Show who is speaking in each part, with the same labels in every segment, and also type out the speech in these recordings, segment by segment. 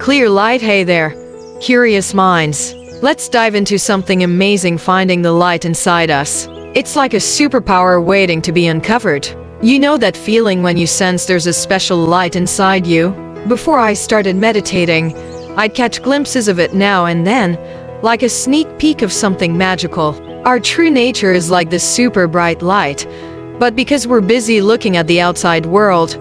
Speaker 1: Clear light, hey there, curious minds. Let's dive into something amazing, finding the light inside us. It's like a superpower waiting to be uncovered. You know that feeling when you sense there's a special light inside you? Before I started meditating, I'd catch glimpses of it now and then, like a sneak peek of something magical. Our true nature is like this super bright light, but because we're busy looking at the outside world,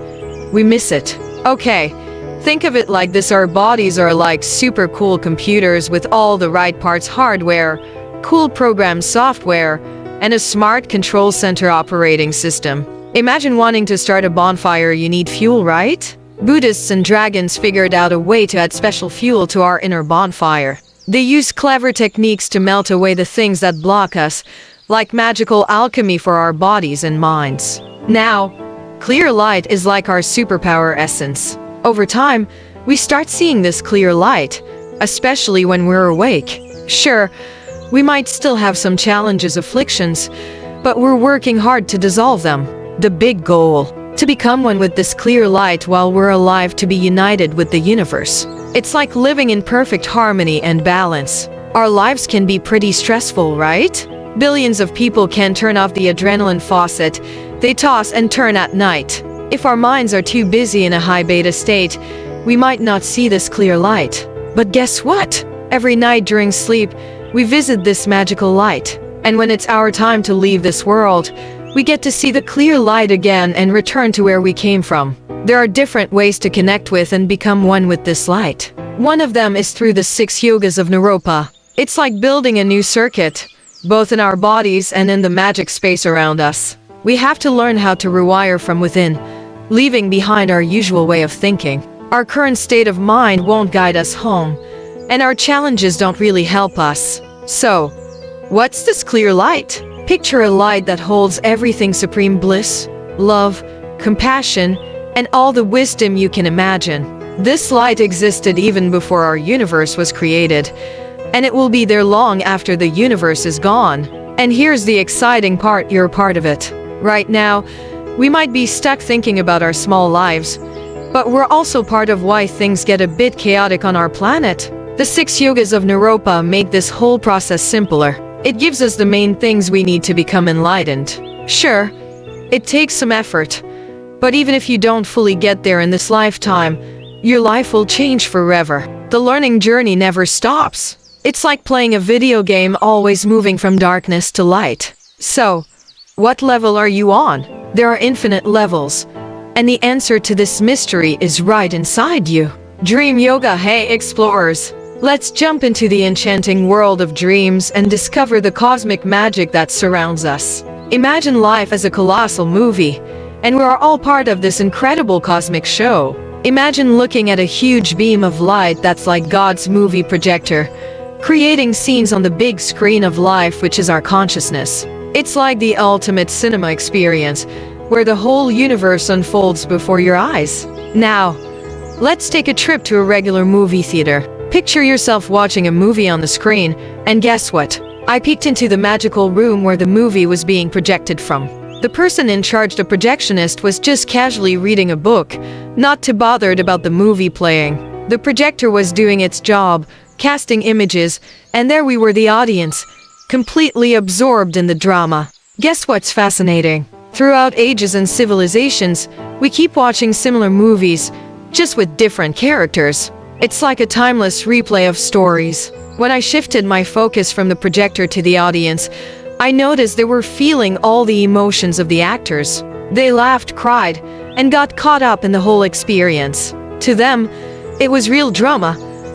Speaker 1: we miss it. Okay, think of it like this: our bodies are like super cool computers with all the right parts, hardware, cool program software, and a smart control center operating system. Imagine wanting to start a bonfire. You need fuel, right? Buddhists and dragons figured out a way to add special fuel to our inner bonfire. They use clever techniques to melt away the things that block us, like magical alchemy for our bodies and minds. Now, clear light is like our superpower essence. Over time, we start seeing this clear light, especially when we're awake. Sure, we might still have some challenges, afflictions, but we're working hard to dissolve them. The big goal: to become one with this clear light while we're alive, to be united with the universe. It's like living in perfect harmony and balance. Our lives can be pretty stressful, right? Billions of people can turn off the adrenaline faucet. They toss and turn at night. If our minds are too busy in a high beta state, we might not see this clear light. But guess what? Every night during sleep, we visit this magical light. And when it's our time to leave this world, we get to see the clear light again and return to where we came from. There are different ways to connect with and become one with this light. One of them is through the 6 yogas of Naropa. It's like building a new circuit, both in our bodies and in the magic space around us. We have to learn how to rewire from within, leaving behind our usual way of thinking. Our current state of mind won't guide us home, and our challenges don't really help us. So, what's this clear light? Picture a light that holds everything: supreme bliss, love, compassion, and all the wisdom you can imagine. This light existed even before our universe was created, and it will be there long after the universe is gone. And here's the exciting part: you're part of it. Right now, we might be stuck thinking about our small lives, but we're also part of why things get a bit chaotic on our planet. The 6 yogas of Naropa make this whole process simpler. It gives us the main things we need to become enlightened. Sure, it takes some effort, but even if you don't fully get there in this lifetime, your life will change forever. The learning journey never stops. It's like playing a video game, always moving from darkness to light. So, what level are you on? There are infinite levels, and the answer to this mystery is right inside you. Dream Yoga. Hey explorers, let's jump into the enchanting world of dreams and discover the cosmic magic that surrounds us. Imagine life as a colossal movie, and we are all part of this incredible cosmic show. Imagine looking at a huge beam of light that's like God's movie projector, creating scenes on the big screen of life, which is our consciousness. It's like the ultimate cinema experience, where the whole universe unfolds before your eyes. Now, let's take a trip to a regular movie theater. Picture yourself watching a movie on the screen, and guess what? I peeked into the magical room where the movie was being projected from. The person in charge, the projectionist, was just casually reading a book, not too bothered about the movie playing. The projector was doing its job, casting images, and there we were, the audience, completely absorbed in the drama. Guess what's fascinating? Throughout ages and civilizations, we keep watching similar movies, just with different characters. It's like a timeless replay of stories. When I shifted my focus from the projector to the audience, I noticed they were feeling all the emotions of the actors. They laughed, cried, and got caught up in the whole experience. To them, it was real drama,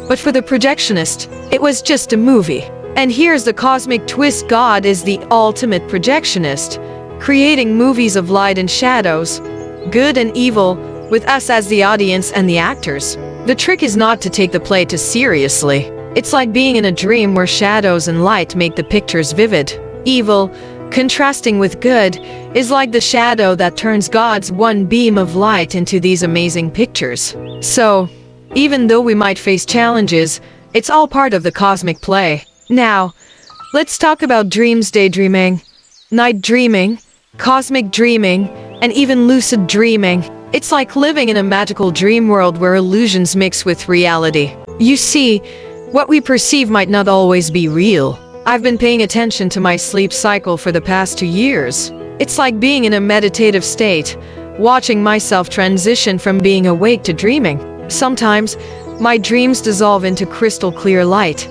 Speaker 1: but for the projectionist, it was just a movie. And here's the cosmic twist: God is the ultimate projectionist, creating movies of light and shadows, good and evil, with us as the audience and the actors. The trick is not to take the play too seriously. It's like being in a dream where shadows and light make the pictures vivid. Evil, contrasting with good, is like the shadow that turns God's one beam of light into these amazing pictures. So, even though we might face challenges, it's all part of the cosmic play. Now, let's talk about dreams: daydreaming, night dreaming, cosmic dreaming, and even lucid dreaming. It's like living in a magical dream world where illusions mix with reality. You see, what we perceive might not always be real. I've been paying attention to my sleep cycle for the past 2 years. It's like being in a meditative state, watching myself transition from being awake to dreaming. Sometimes, my dreams dissolve into crystal clear light,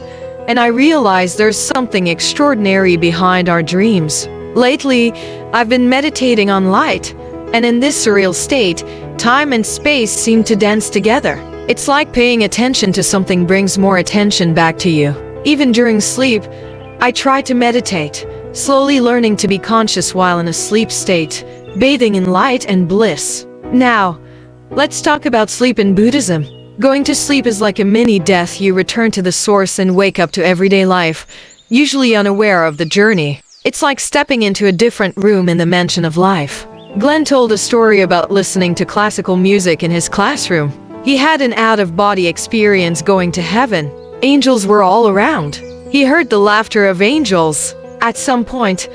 Speaker 1: and I realize there's something extraordinary behind our dreams. Lately, I've been meditating on light, and in this surreal state, time and space seem to dance together. It's like paying attention to something brings more attention back to you. Even during sleep, I try to meditate, slowly learning to be conscious while in a sleep state, bathing in light and bliss. Now, let's talk about sleep in Buddhism. Going to sleep is like a mini-death. You return to the source and wake up to everyday life, usually unaware of the journey. It's like stepping into a different room in the mansion of life. Glenn told a story about listening to classical music in his classroom. He had an out-of-body experience going to heaven. Angels were all around. He heard the laughter of angels. At some point,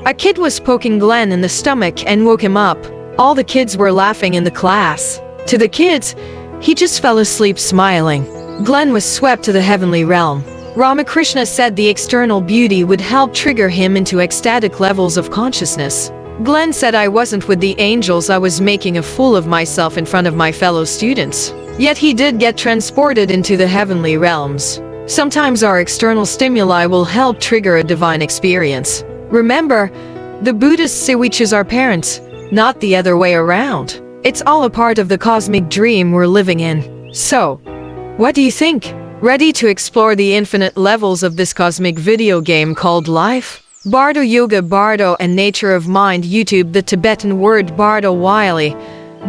Speaker 1: a kid was poking Glenn in the stomach and woke him up. All the kids were laughing in the class. To the kids, he just fell asleep smiling. Glenn was swept to the heavenly realm. Ramakrishna said the external beauty would help trigger him into ecstatic levels of consciousness. Glenn said, "I wasn't with the angels, I was making a fool of myself in front of my fellow students." Yet he did get transported into the heavenly realms. Sometimes our external stimuli will help trigger a divine experience. Remember, the Buddhists say we choose our parents, not the other way around. It's all a part of the cosmic dream we're living in. So, what do you think? Ready to explore the infinite levels of this cosmic video game called life? Bardo Yoga, Bardo and Nature of Mind. YouTube. The Tibetan word Bardo Wili.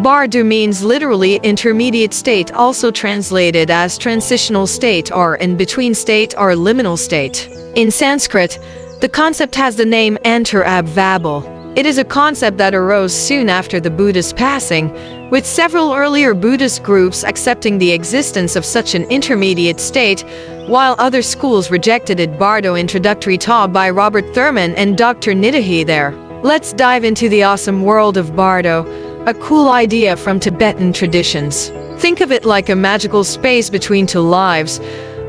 Speaker 1: Bardo means literally intermediate state, also translated as transitional state or in-between state or liminal state. In Sanskrit, the concept has the name Antar-Abhabal. It is a concept that arose soon after the Buddha's passing, with several earlier Buddhist groups accepting the existence of such an intermediate state, while other schools rejected it. Bardo introductory talk by Robert Thurman and Dr. Nidahi there. Let's dive into the awesome world of Bardo, a cool idea from Tibetan traditions. Think of it like a magical space between two lives,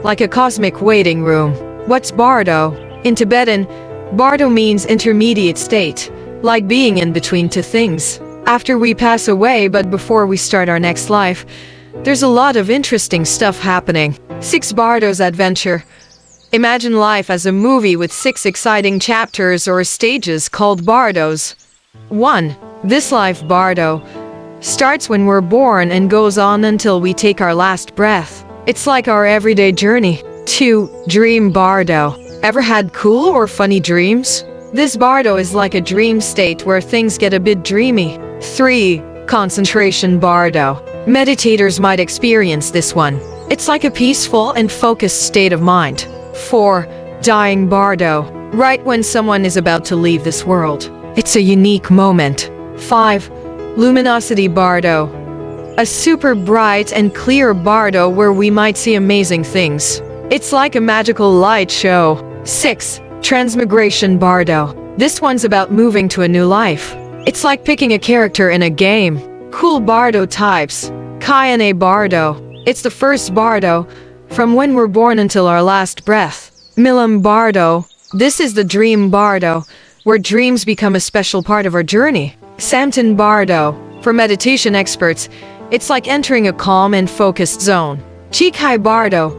Speaker 1: like a cosmic waiting room. What's Bardo? In Tibetan, Bardo means intermediate state, like being in between two things. After we pass away, but before we start our next life, there's a lot of interesting stuff happening. 6 Bardo's adventure. Imagine life as a movie with 6 exciting chapters or stages called Bardos. 1. This life Bardo starts when we're born and goes on until we take our last breath. It's like our everyday journey. 2. Dream Bardo. Ever had cool or funny dreams? This Bardo is like a dream state where things get a bit dreamy. 3. Concentration Bardo. Meditators might experience this one. It's like a peaceful and focused state of mind. 4. Dying Bardo. Right when someone is about to leave this world. It's a unique moment. 5. Luminosity Bardo. A super bright and clear Bardo where we might see amazing things. It's like a magical light show. 6. Transmigration Bardo. This one's about moving to a new life. It's like picking a character in a game. Cool Bardo types. Kayane Bardo. It's the first Bardo, from when we're born until our last breath. Milam Bardo. This is the dream Bardo, where dreams become a special part of our journey. Samten Bardo. For meditation experts, it's like entering a calm and focused zone. Chikai Bardo.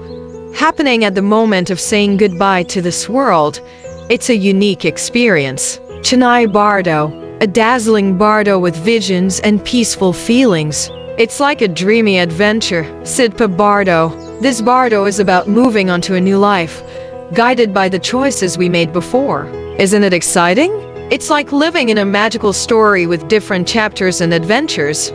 Speaker 1: Happening at the moment of saying goodbye to this world. It's a unique experience. Chennai Bardo. A dazzling Bardo with visions and peaceful feelings. It's like a dreamy adventure. Sidpa Bardo. This Bardo is about moving onto a new life, guided by the choices we made before. Isn't it exciting? It's like living in a magical story with different chapters and adventures.